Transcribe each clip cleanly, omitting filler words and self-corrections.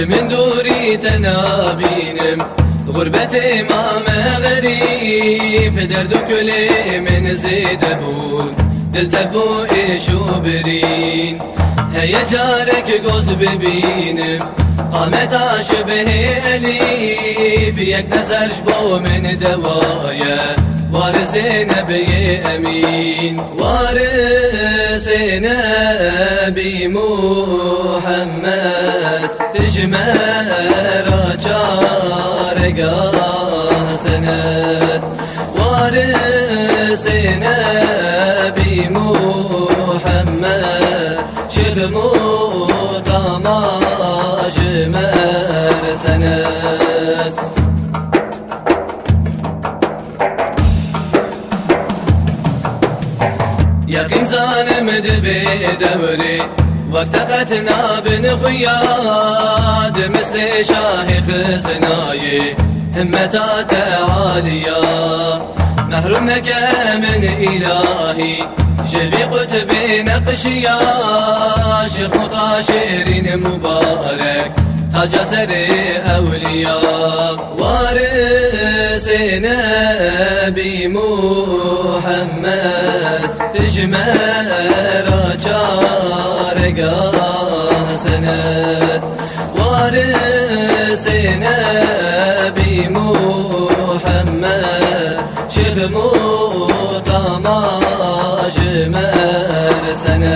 من دوری تنابینم غربت ما غریب درد و کلی من زیده بود دل تبو ایشو برین هیا جارک گوز ببینم قامتاش به الیف یک نظرش با من دوایه وارث نبی امین وارث نبی محمد تجمع چارگاه سند وارث نبی محمد شیخ مطاماش مرسند یقین زانم دبی دوری وقت قتنا بن خیاد مثل شاه خزنای همتات عالیا محروم نک من الهی جوی قطب نقشیا شیخ مطاشرین مبارک تاج سر اولیا وارث نبی محمد تجمع چارگاه سند وارث نبی محمد شیخ مطاماش مرسند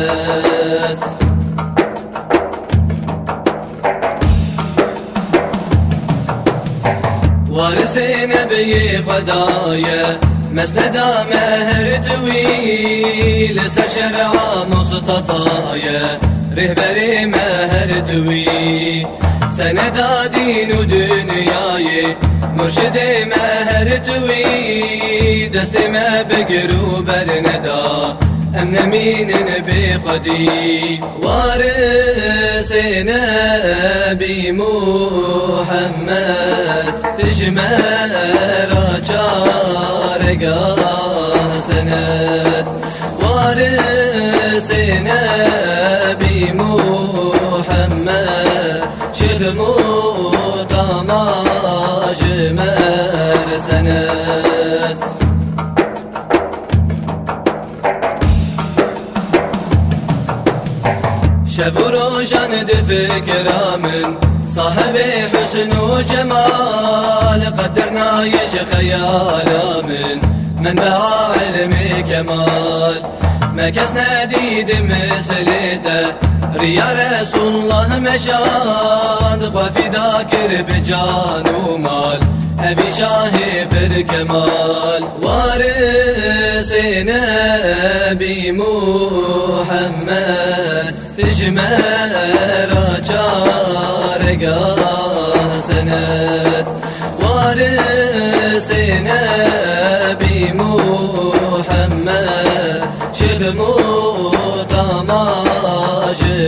وارث نبی خدایه مسندا مهر طويل سر شرع مصطفايا رهبري مهر طويل سندا دين ودنياي مرشد مهر طويل دست ما بقرو برندا امن مين نبي خدي وارث نبي محمد تجمع چارگاه سند وارث نبی محمد شیخ مطاماش مرسند شب و روشن فکرامن صاحب حسن و جمال قدرنا يج خيالا من بها علم كمال ما كسنا ديد مثلته ريا رسول الله مشان خوافي ذاكر بجان ومال أبي شاهي بالكمال وارث نبي محمد تجمع چارگاه سند وارث نبی محمد شیخ مطاماش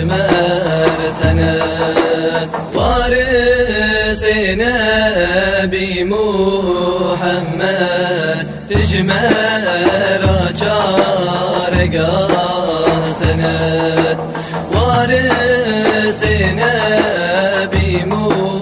مرسند وارث نبی محمد تجمع چارگاه سند وارث نبی محمد